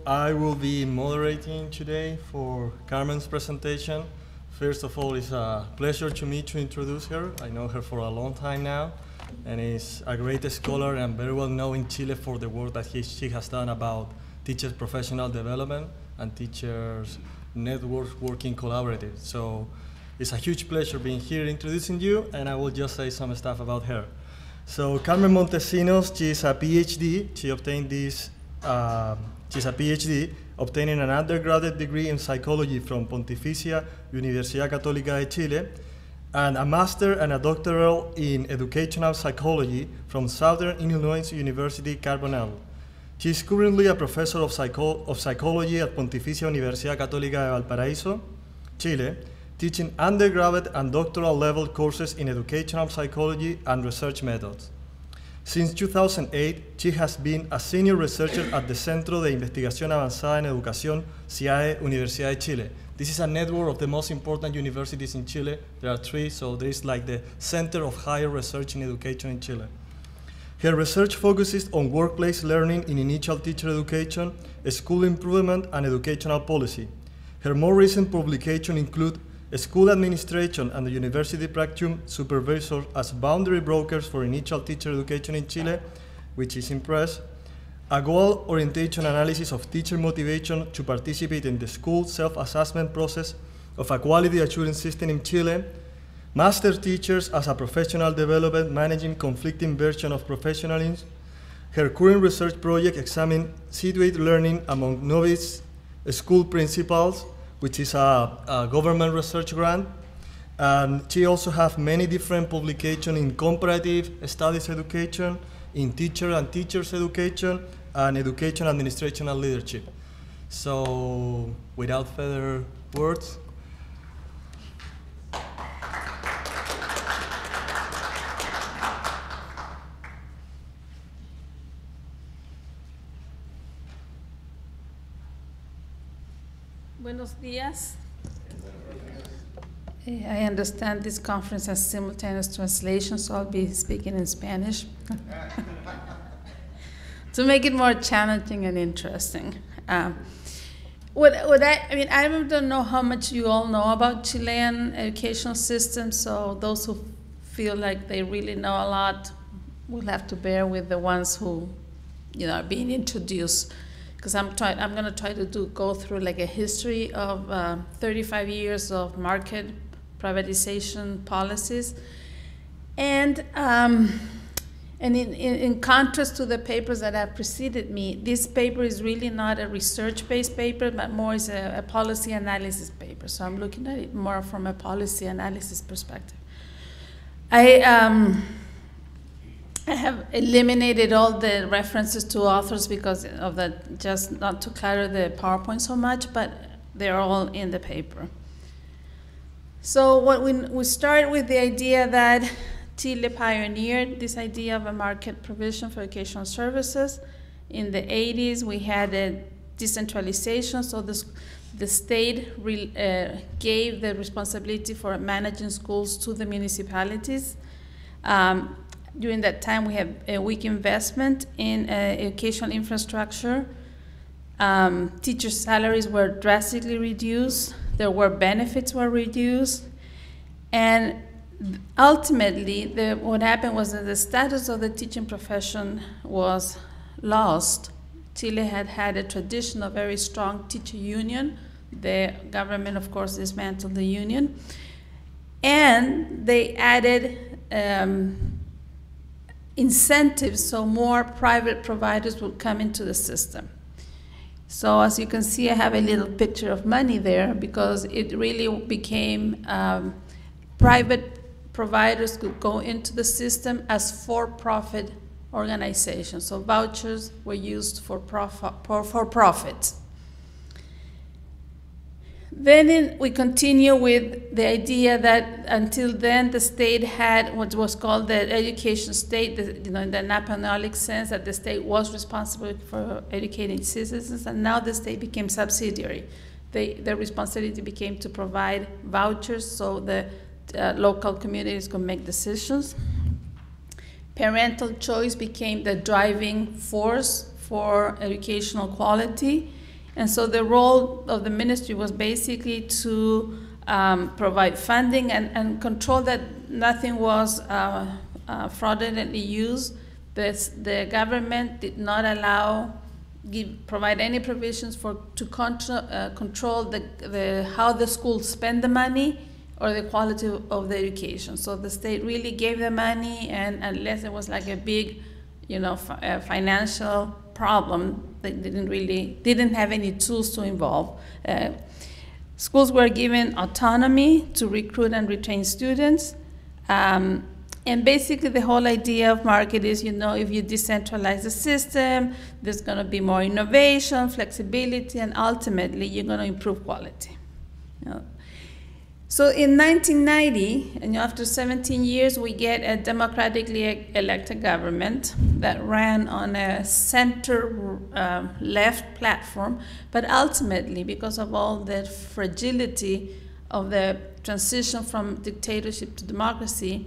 I will be moderating today for Carmen's presentation. First of all, it's a pleasure to me to introduce her. I know her for a long time now, and is a great scholar and very well known in Chile for the work that she has done about teachers' professional development and teachers' networks working collaborative. So it's a huge pleasure being here introducing you, and I will just say some stuff about her. So Carmen Montecinos, she's a PhD. She obtained this, she's a PhD, obtaining an undergraduate degree in psychology from Pontificia, Universidad Catolica de Chile, and a master and a doctoral in educational psychology from Southern Illinois University, Carmen. She is currently a professor of psychology at Pontificia Universidad Católica de Valparaiso, Chile, teaching undergraduate and doctoral level courses in educational psychology and research methods. Since 2008, she has been a senior researcher at the Centro de Investigación Avanzada en Educación, CIAE, Universidad de Chile. This is a network of the most important universities in Chile. There are 3, so there is like the Center of Higher Research in Education in Chile. Her research focuses on workplace learning in initial teacher education, school improvement, and educational policy. Her more recent publications include School Administration and the University Practicum Supervisor as Boundary Brokers for Initial Teacher Education in Chile, which is impressive, a goal orientation analysis of teacher motivation to participate in the school self-assessment process of a quality assurance system in Chile, Master Teachers as a Professional Development Managing Conflicting Version of Professionalism. Her current research project examines situate learning among novice school principals, which is a government research grant. And she also has many different publications in comparative studies education, in teacher and teachers education, and education administration and leadership. So without further words, Buenos días. I understand this conference has simultaneous translation, so I'll be speaking in Spanish to make it more challenging and interesting. I don't know how much you all know about Chilean educational system, so those who feel like they really know a lot will have to bear with the ones who, are being introduced. Because I'm going to try to go through like a history of 35 years of market privatization policies. And in contrast to the papers that have preceded me, this paper is really not a research-based paper, but more is a policy analysis paper. So I'm looking at it more from a policy analysis perspective. I have eliminated all the references to authors because of that, just not to clutter the PowerPoint so much, but they're all in the paper. So we start with the idea that Chile pioneered this idea of a market provision for educational services. In the 80s, we had a decentralization, so the state gave the responsibility for managing schools to the municipalities. During that time, we had a weak investment in educational infrastructure. Teacher salaries were drastically reduced. There were benefits were reduced. And ultimately, what happened was that the status of the teaching profession was lost. Chile had a tradition of very strong teacher union. The government, of course, dismantled the union. And they added incentives so more private providers would come into the system. So as you can see, I have a little picture of money there because it really became private providers could go into the system as for-profit organizations. So vouchers were used for profit. Then we continue with the idea that until then the state had what was called the education state, in the Napoleonic sense that the state was responsible for educating citizens, and now the state became subsidiary. The responsibility became to provide vouchers so the local communities could make decisions. Parental choice became the driving force for educational quality. And so the role of the ministry was basically to provide funding and control that nothing was fraudulently used. The government did not allow, provide any provisions to control how the schools spend the money or the quality of the education. So the state really gave the money, and unless it was like a big, financial problem, they didn't have any tools to involve. Schools were given autonomy to recruit and retain students. And basically the whole idea of market is, if you decentralize the system, there's going to be more innovation, flexibility, and ultimately you're going to improve quality. So in 1990, and after 17 years, we get a democratically elected government that ran on a center-left platform, but ultimately, because of all the fragility of the transition from dictatorship to democracy,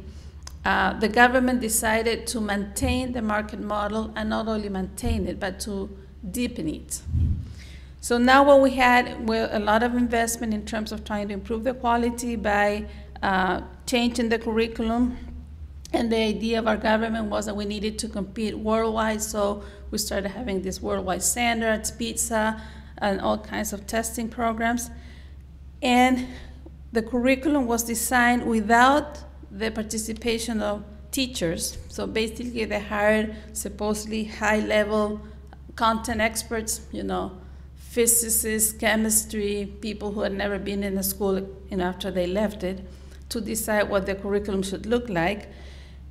the government decided to maintain the market model, and not only maintain it, but to deepen it. So now what we had were a lot of investment in terms of trying to improve the quality by changing the curriculum. And the idea of our government was that we needed to compete worldwide, so we started having these worldwide standards, PISA, and all kinds of testing programs. And the curriculum was designed without the participation of teachers. So basically they hired supposedly high-level content experts, physicists, chemistry, people who had never been in a school after they left it, to decide what the curriculum should look like.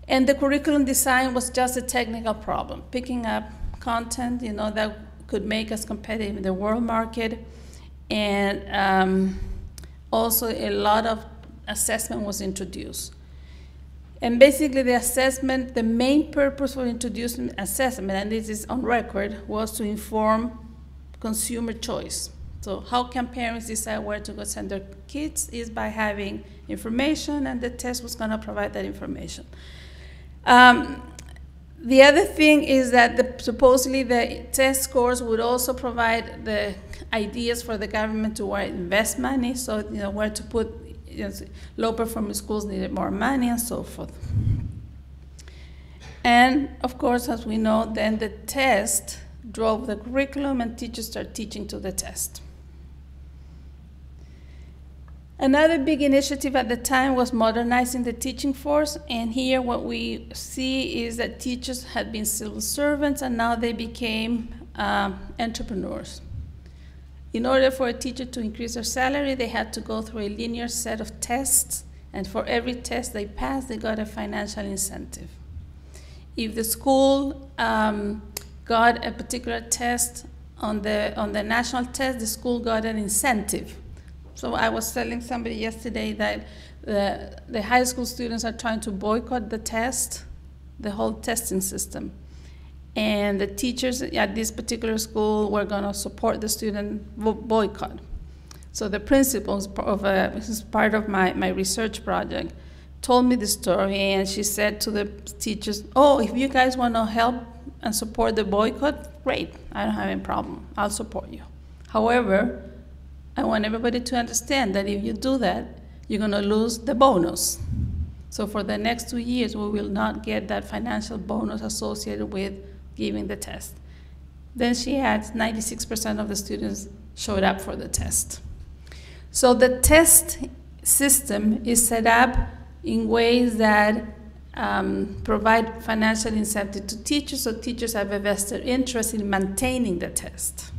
And the curriculum design was just a technical problem, picking up content that could make us competitive in the world market. And also a lot of assessment was introduced. And basically the assessment, the main purpose for introducing assessment, and this is on record, was to inform consumer choice. So how can parents decide where to go send their kids is by having information, and the test was going to provide that information. The other thing is that supposedly the test scores would also provide the ideas for the government to where invest money, so where to put low-performing schools needed more money and so forth. And of course, as we know, then the test drove the curriculum, and teachers started teaching to the test. Another big initiative at the time was modernizing the teaching force, and here what we see is that teachers had been civil servants, and now they became entrepreneurs. In order for a teacher to increase their salary, they had to go through a linear set of tests, and for every test they passed, they got a financial incentive. If the school got a particular test on the national test, the school got an incentive. So I was telling somebody yesterday that the high school students are trying to boycott the test, the whole testing system. And the teachers at this particular school were going to support the student boycott. So the principals this is part of my research project, told me the story, and she said to the teachers, oh, if you guys want to help and support the boycott, great, I don't have any problem, I'll support you. However, I want everybody to understand that if you do that, you're going to lose the bonus. So for the next 2 years, we will not get that financial bonus associated with giving the test. Then she had 96% of the students showed up for the test. So the test system is set up in ways that provide financial incentive to teachers, so teachers have a vested interest in maintaining the test.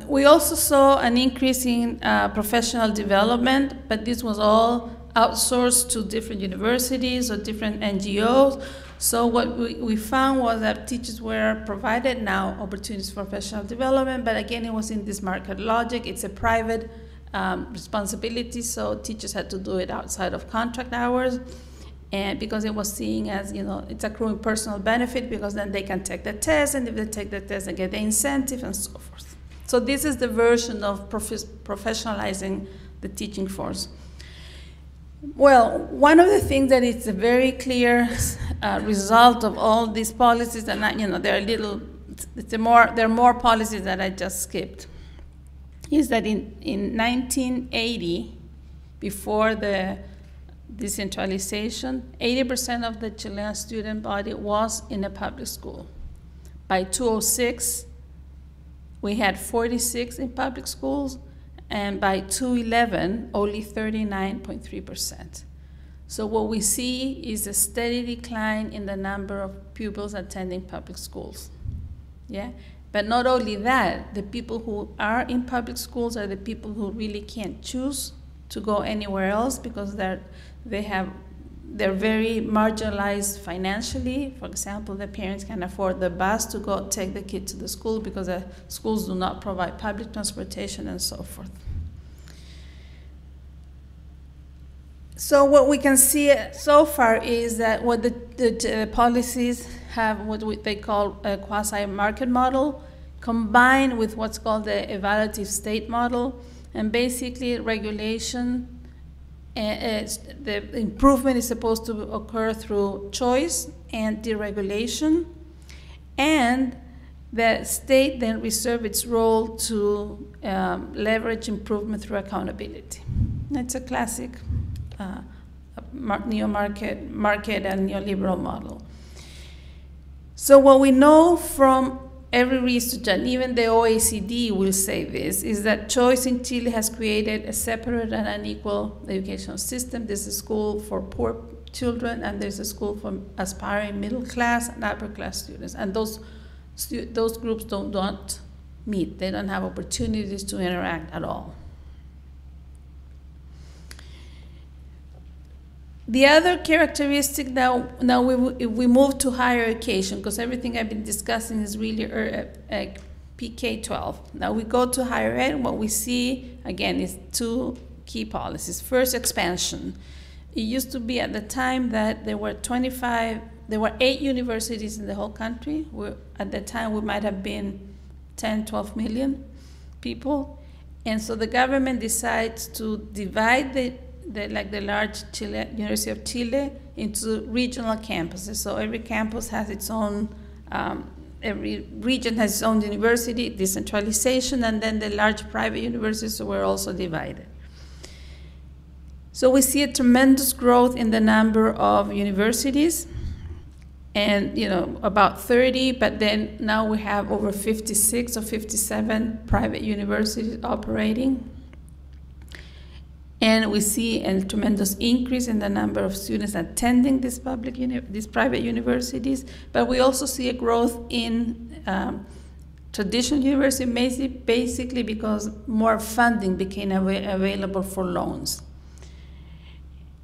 We also saw an increase in professional development, but this was all outsourced to different universities or different NGOs. So what we found was that teachers were provided now opportunities for professional development, but again, it was in this market logic. It's a private responsibility, so teachers had to do it outside of contract hours, and because it was seen as, it's accruing personal benefit, because then they can take the test, and if they take the test, they get the incentive and so forth. So this is the version of professionalizing the teaching force. Well, one of the things that is a very clear result of all these policies, and there are little there are more policies that I just skipped, is that in 1980, before the decentralization, 80% of the Chilean student body was in a public school. By 2006, we had 46 in public schools, and by 2011, only 39.3%. So what we see is a steady decline in the number of pupils attending public schools. Yeah? But not only that, the people who are in public schools are the people who really can't choose to go anywhere else because they're very marginalized financially. For example, the parents can afford the bus to go take the kid to the school because the schools do not provide public transportation and so forth. So what we can see so far is that what the policies have what they call a quasi-market model combined with what's called the evaluative state model, and basically regulation, the improvement is supposed to occur through choice and deregulation, and the state then reserves its role to leverage improvement through accountability. It's a classic market and neoliberal model. So what we know from every research, and even the OECD will say this, is that choice in Chile has created a separate and unequal educational system. There's a school for poor children, and there's a school for aspiring middle class and upper class students. And those groups don't meet. They don't have opportunities to interact at all. The other characteristic now if we move to higher education, because everything I've been discussing is really PK-12. Now we go to higher ed, what we see, again, is two key policies. First, expansion. It used to be at the time that there were 8 universities in the whole country. At the time, we might have been 10, 12 million people. And so the government decides to divide the large University of Chile into regional campuses. So every campus has its own, every region has its own university, decentralization, and then the large private universities were also divided. So we see a tremendous growth in the number of universities, and about 30, but then now we have over 56 or 57 private universities operating. And we see a tremendous increase in the number of students attending these private universities, but we also see a growth in traditional universities, basically because more funding became available for loans.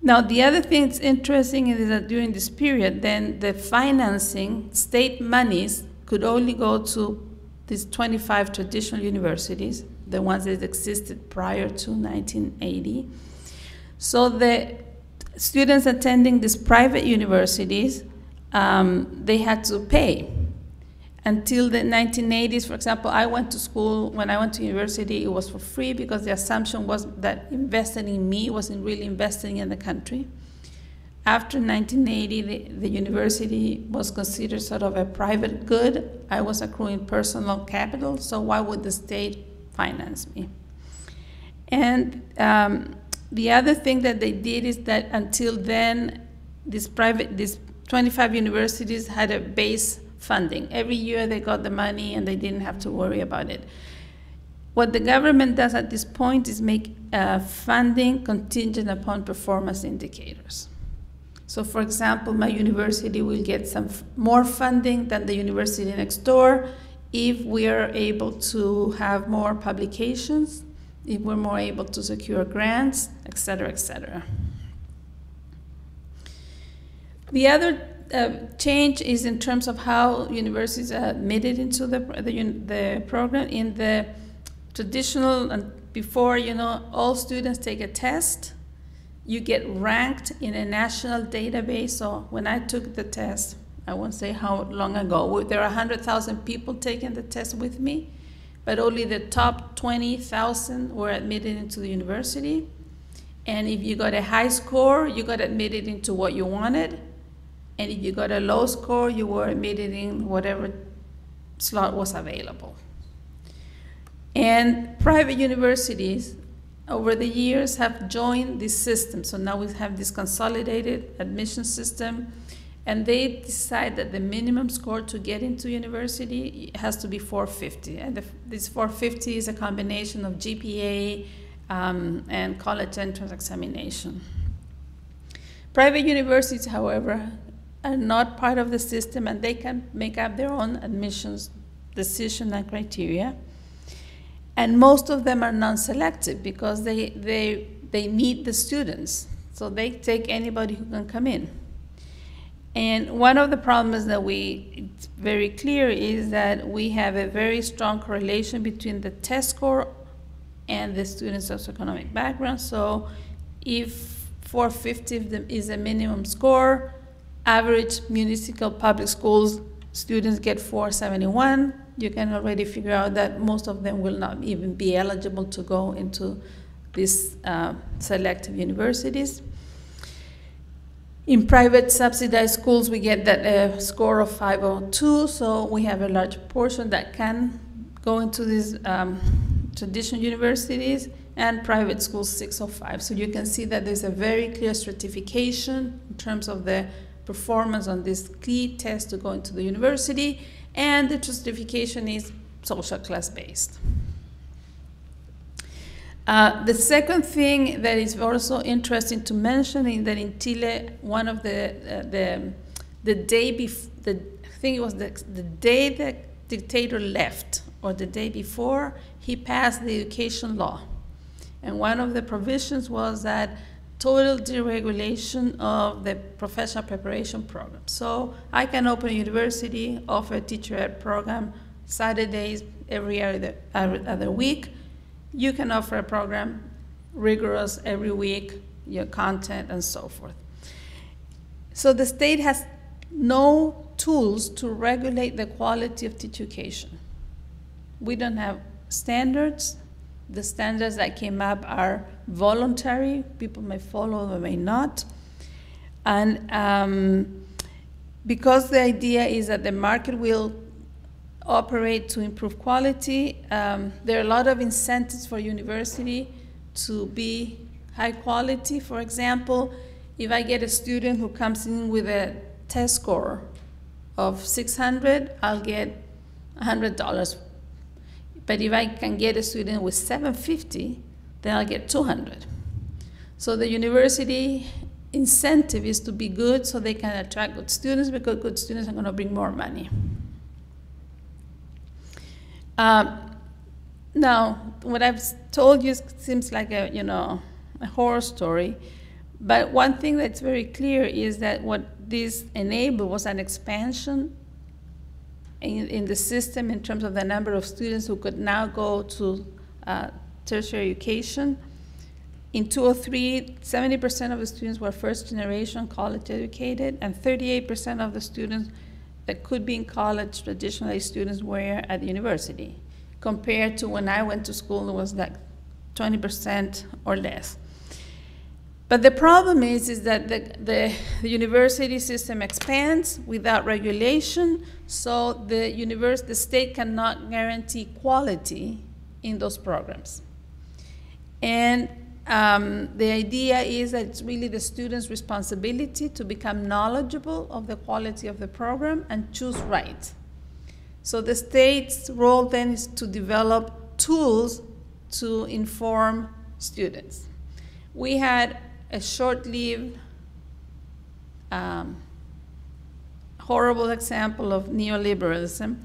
Now, the other thing that's interesting is that during this period, then the financing, state monies, could only go to these 25 traditional universities, the ones that existed prior to 1980. So the students attending these private universities, they had to pay. Until the 1980s, for example, I went to school, when I went to university, it was for free because the assumption was that investing in me wasn't really investing in the country. After 1980, the university was considered sort of a private good. I was accruing personal capital, so why would the state finance me? And the other thing that they did is that until then, these 25 universities had a base funding. Every year they got the money and they didn't have to worry about it. What the government does at this point is make funding contingent upon performance indicators. So for example, my university will get some more funding than the university next door if we are able to have more publications, if we're more able to secure grants, et cetera, et cetera. The other change is in terms of how universities are admitted into the program. In the traditional, and before, all students take a test. You get ranked in a national database. So when I took the test, I won't say how long ago, there are 100,000 people taking the test with me, but only the top 20,000 were admitted into the university. And if you got a high score, you got admitted into what you wanted. And if you got a low score, you were admitted in whatever slot was available. And private universities over the years have joined this system. So now we have this consolidated admission system, and they decide that the minimum score to get into university has to be 450. And this 450 is a combination of GPA and college entrance examination. Private universities, however, are not part of the system, and they can make up their own admissions decision and criteria. And most of them are non-selective because they meet the students. So they take anybody who can come in. And one of the problems that it's very clear is that we have a very strong correlation between the test score and the student's socioeconomic background. So if 450 is a minimum score, average municipal public schools students get 471. You can already figure out that most of them will not even be eligible to go into these selective universities. In private subsidized schools, we get that score of 502, so we have a large portion that can go into these traditional universities, and private schools 605. So you can see that there's a very clear stratification in terms of the performance on this key test to go into the university, and the stratification is social class based. The second thing that is also interesting to mention is that in Chile, one of the day before, I think it was the day the dictator left, or the day before, he passed the education law. And one of the provisions was that total deregulation of the professional preparation program. So I can open a university, offer a teacher ed program, Saturdays, every other week. You can offer a program, rigorous every week, your content and so forth. So the state has no tools to regulate the quality of teacher education. We don't have standards. The standards that came up are voluntary. People may follow or may not. And because the idea is that the market will operate to improve quality, there are a lot of incentives for university to be high quality. For example, if I get a student who comes in with a test score of 600, I'll get $100. But if I can get a student with 750, then I'll get 200. So the university incentive is to be good so they can attract good students, because good students are going to bring more money. Now, what I've told you seems like a horror story, but one thing that's very clear is that what this enabled was an expansion in the system in terms of the number of students who could now go to tertiary education. In 2003, 70% of the students were first generation college educated, and 38% of the students that could be in college, traditionally students, were at the university. Compared to when I went to school, it was like 20% or less. But the problem is that the university system expands without regulation, so the state cannot guarantee quality in those programs. And the idea is that it's really the student's responsibility to become knowledgeable of the quality of the program and choose right. So the state's role then is to develop tools to inform students. We had a short-lived, horrible example of neoliberalism.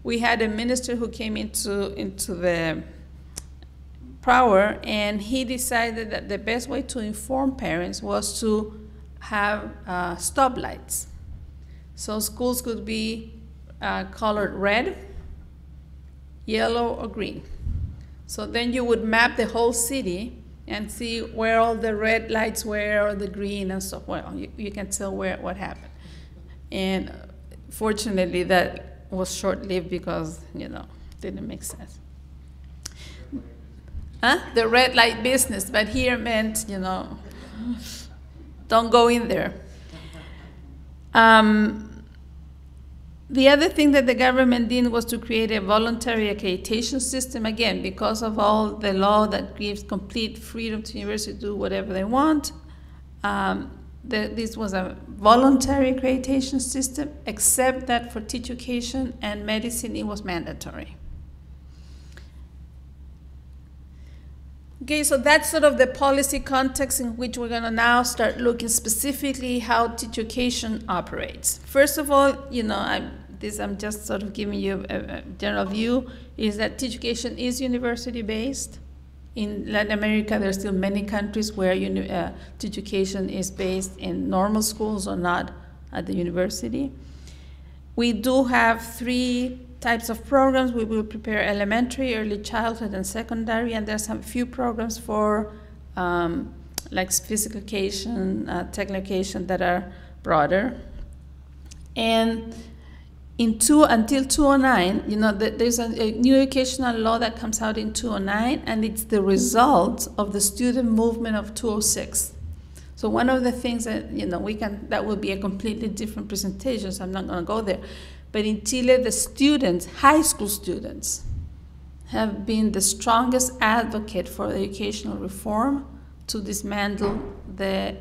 We had a minister who came into the power, and he decided that the best way to inform parents was to have stoplights. So schools could be colored red, yellow, or green. So then you would map the whole city and see where all the red lights were, or the green, and so well, you can tell what happened. And fortunately, that was short-lived because didn't make sense. The red light business, but here meant don't go in there. The other thing that the government did was to create a voluntary accreditation system, again, because of all the law that gives complete freedom to universities to do whatever they want. This was a voluntary accreditation system, except that for teacher education and medicine, it was mandatory. Okay, so that's sort of the policy context in which we're going to now start looking specifically how teacher education operates. First of all, you know, I'm just sort of giving you a general view, is that teacher education is university-based. In Latin America, there are still many countries where teacher education is based in normal schools or not at the university. We do have 3 types of programs. We will prepare elementary, early childhood, and secondary, and there's some few programs for like physical education, technical education that are broader. And until 2009, you know, there's a new educational law that comes out in 2009, and it's the result of the student movement of 2006. So one of the things that, you know, that will be a completely different presentation, so I'm not going to go there. But in Chile, the students, high school students, have been the strongest advocate for educational reform to dismantle the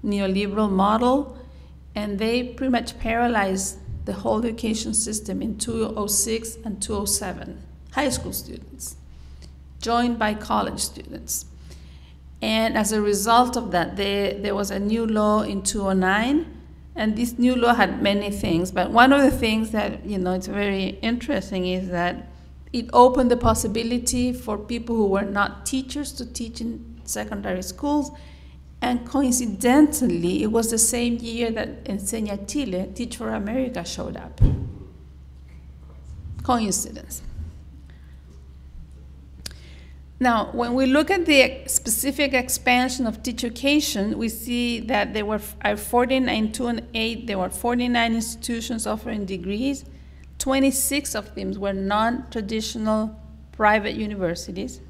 neoliberal model, and they pretty much paralyzed the whole education system in 2006 and 2007. High school students, joined by college students. And as a result of that, there was a new law in 2009, and this new law had many things, but one of the things that, you know, it's very interesting is that it opened the possibility for people who were not teachers to teach in secondary schools, and coincidentally, it was the same year that Enseña Chile, Teach for America, showed up. Coincidence. Now, when we look at the specific expansion of teacher education, we see that there were 49, 2008, there were 49 institutions offering degrees. 26 of them were non-traditional private universities.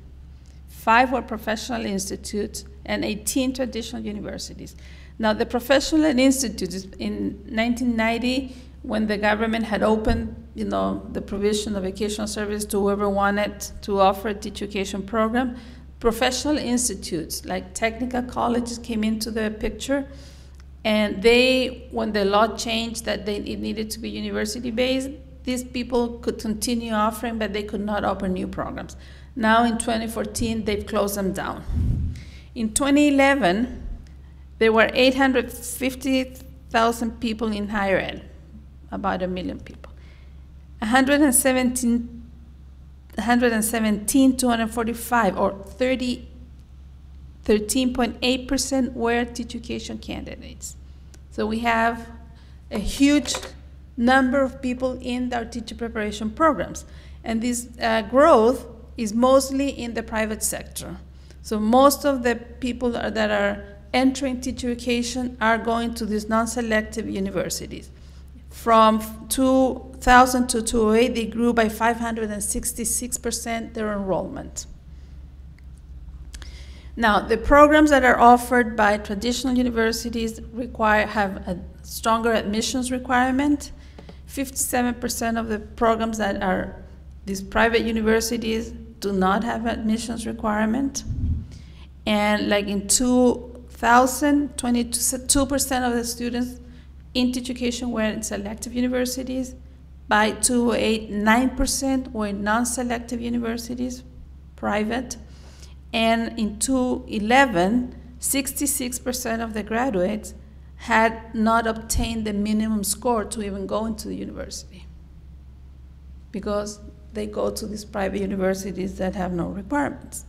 5 were professional institutes, and 18 traditional universities. Now, the professional institutes, in 1990, when the government had opened, you know, the provision of educational service to whoever wanted to offer a teacher education program, professional institutes like technical colleges came into the picture, and when the law changed that it needed to be university-based, these people could continue offering, but they could not open new programs. Now in 2014, they've closed them down. In 2011, there were 850,000 people in higher ed, about 1 million people. 245, or 13.8% were teacher education candidates. So we have a huge number of people in our teacher preparation programs. And this growth is mostly in the private sector. So most of the people that are entering teacher education are going to these non-selective universities. From 2000 to 2008, they grew by 566% their enrollment. Now, the programs that are offered by traditional universities have a stronger admissions requirement. 57% of the programs that are these private universities do not have admissions requirement. And like in 2000, 22% of the students in teacher education were in selective universities. By 2008, 9% were in non-selective universities, private. And in 2011, 66% of the graduates had not obtained the minimum score to even go into the university, because they go to these private universities that have no requirements.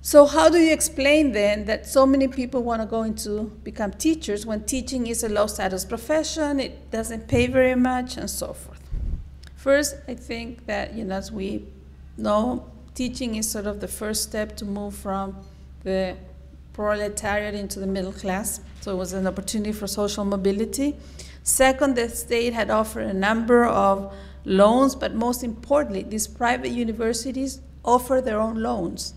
So how do you explain then that so many people want to go into become teachers when teaching is a low status profession, it doesn't pay very much, and so forth? First, I think that, you know, as we know, teaching is sort of the first step to move from the proletariat into the middle class. So it was an opportunity for social mobility. Second, the state had offered a number of loans, but most importantly, these private universities offer their own loans.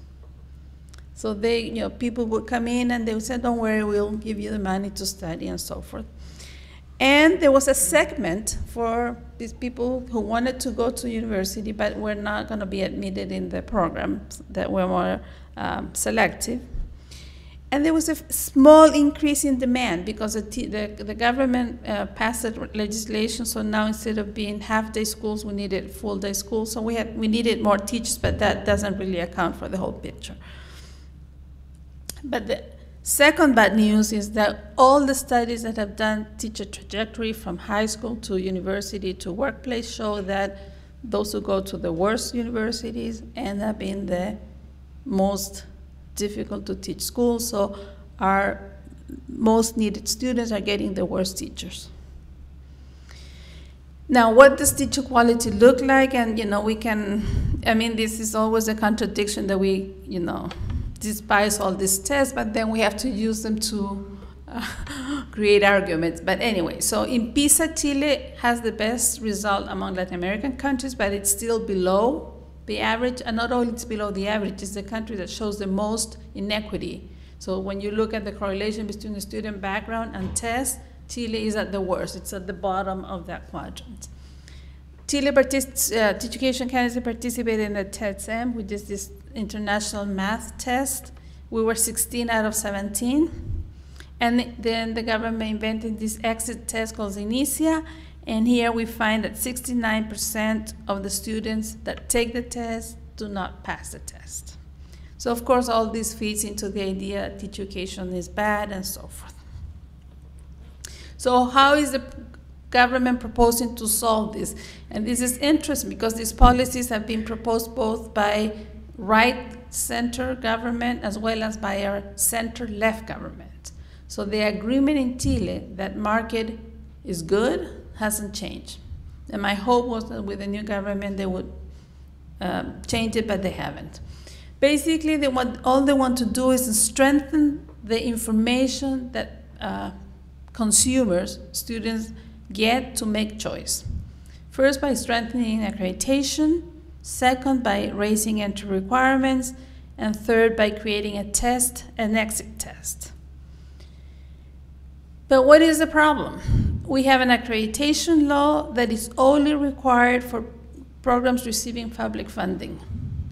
So they, you know, people would come in and they would say, don't worry, we'll give you the money to study, and so forth. And there was a segment for these people who wanted to go to university but were not going to be admitted in the programs that were more selective. And there was a small increase in demand because the government passed legislation, so now instead of being half-day schools, we needed full-day schools. So we needed more teachers, but that doesn't really account for the whole picture. But the second bad news is that all the studies that have done teacher trajectory from high school to university to workplace show that those who go to the worst universities end up in the most difficult to teach schools, so our most needed students are getting the worst teachers. Now, what does teacher quality look like? And, we can, this is always a contradiction that we, despise all these tests, but then we have to use them to create arguments. But anyway, so in PISA, Chile has the best result among Latin American countries, but it's still below the average, and not only it's below the average, it's the country that shows the most inequity. So when you look at the correlation between the student background and tests, Chile is at the worst. It's at the bottom of that quadrant. Chile education candidates participated in the TEDS-M, which is this international math test. We were 16 out of 17. And then the government invented this exit test called Inicia. And here we find that 69% of the students that take the test do not pass the test. So of course, all this feeds into the idea that teacher education is bad and so forth. So how is the government proposing to solve this? And this is interesting because these policies have been proposed both by right-center government as well as by our center-left government. So the agreement in Chile that market is good hasn't changed. And my hope was that with the new government they would change it, but they haven't. Basically, all they want to do is strengthen the information that consumers, students, get to make choice. First, by strengthening accreditation. Second, by raising entry requirements. And third, by creating a test, an exit test. But what is the problem? We have an accreditation law that is only required for programs receiving public funding,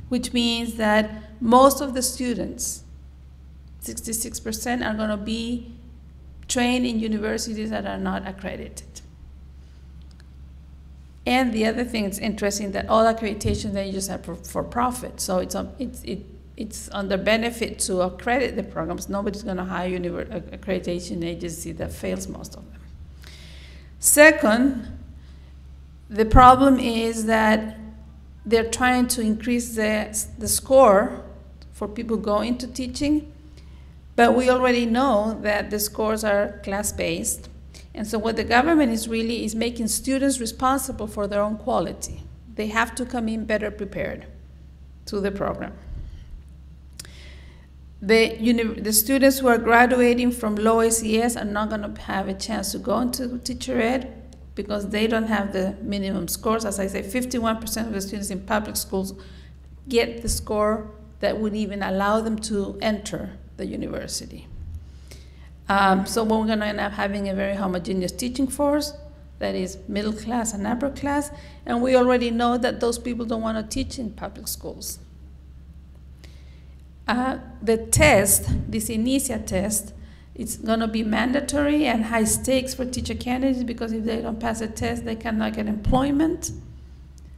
which means that most of the students, 66%, are going to be trained in universities that are not accredited. And the other thing that's interesting, that all accreditation they just have for profit. So it's under benefit to accredit the programs. Nobody's going to hire an accreditation agency that fails most of them. Second, the problem is that they're trying to increase the score for people going to teaching, but we already know that the scores are class-based. And so what the government is really is making students responsible for their own quality. They have to come in better prepared to the program. The students who are graduating from low ACS are not going to have a chance to go into teacher ed because they don't have the minimum scores. As I say, 51% of the students in public schools get the score that would even allow them to enter the university. So we're going to end up having a very homogeneous teaching force that is middle class and upper class, and we already know that those people don't want to teach in public schools. The test, this Inicia test, it's going to be mandatory and high stakes for teacher candidates because if they don't pass the test, they cannot get employment.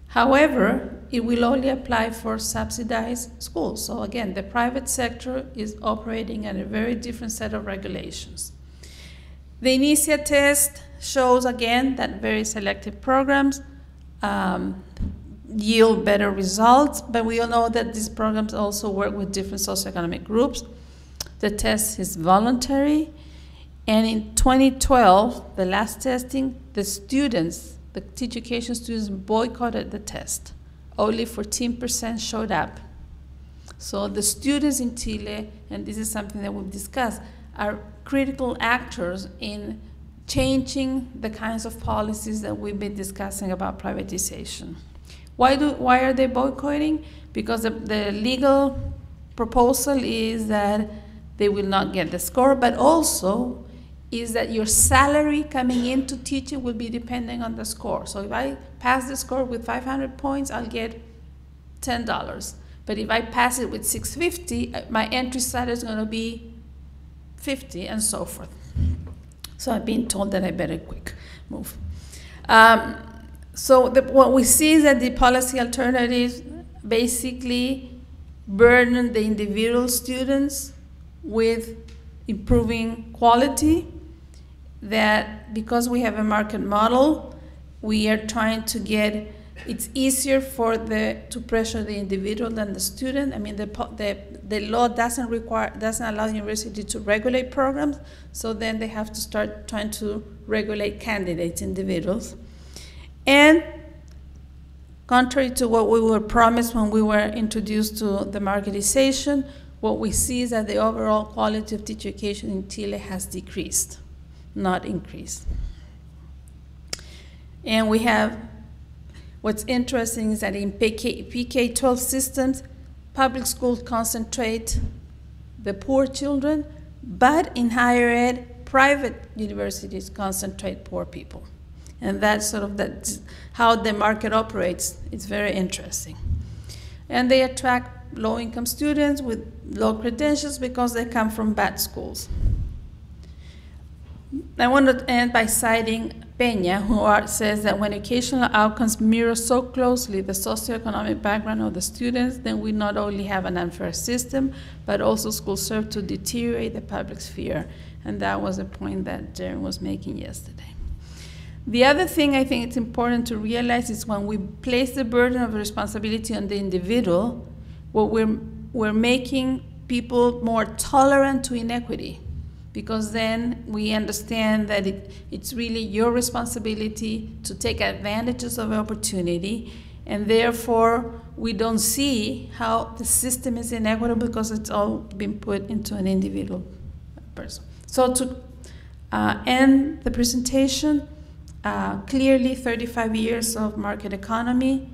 However, it will only apply for subsidized schools. So again, the private sector is operating at a very different set of regulations. The Inicia test shows again that very selective programs yield better results, but we all know that these programs also work with different socioeconomic groups. The test is voluntary, and in 2012, the last testing, the teacher education students boycotted the test. Only 14% showed up. So the students in Chile, and this is something that we've discussed, are critical actors in changing the kinds of policies that we've been discussing about privatization. Why are they boycotting? Because the legal proposal is that they will not get the score, but also is that your salary coming into teaching will be depending on the score. So if I pass the score with 500 points, I'll get $10. But if I pass it with 650, my entry salary is going to be 50, and so forth. So I've been told that I better quick move. So what we see is that the policy alternatives basically burden the individual students with improving quality, that because we have a market model, we are trying to get, it's easier to pressure the individual than the student. I mean, the law doesn't allow the university to regulate programs, so then they have to start trying to regulate candidates, individuals. And contrary to what we were promised when we were introduced to the marketization, what we see is that the overall quality of teacher education in Chile has decreased, not increased. And we have, what's interesting is that in PK-12 systems, public schools concentrate the poor children, but in higher ed, private universities concentrate poor people. And that's that's how the market operates. It's very interesting. And they attract low-income students with low credentials because they come from bad schools. I want to end by citing Peña, who says that when educational outcomes mirror so closely the socioeconomic background of the students, then we not only have an unfair system, but also schools serve to deteriorate the public sphere. And that was a point that Jeremy was making yesterday. The other thing I think it's important to realize is when we place the burden of responsibility on the individual, what we're making people more tolerant to inequity, because then we understand that it's really your responsibility to take advantages of opportunity, and therefore we don't see how the system is inequitable because it's all been put into an individual person. So to end the presentation, clearly 35 years of market economy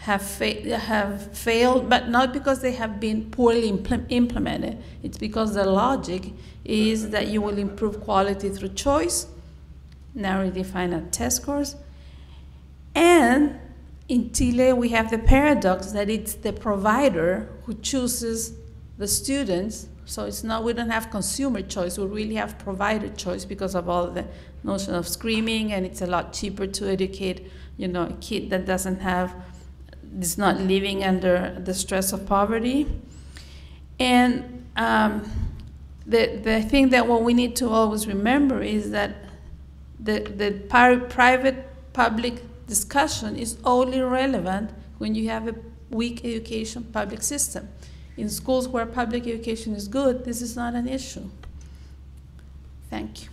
have failed, but not because they have been poorly implemented. It's because the logic is that you will improve quality through choice, narrowly defined at test scores. And in Chile, we have the paradox that it's the provider who chooses the students. So it's not, we don't have consumer choice, we really have provider choice because of all the notion of screaming, and it's a lot cheaper to educate, a kid that is not living under the stress of poverty. And the thing that what we need to always remember is that the private-public discussion is only relevant when you have a weak education public system. In schools where public education is good, this is not an issue. Thank you.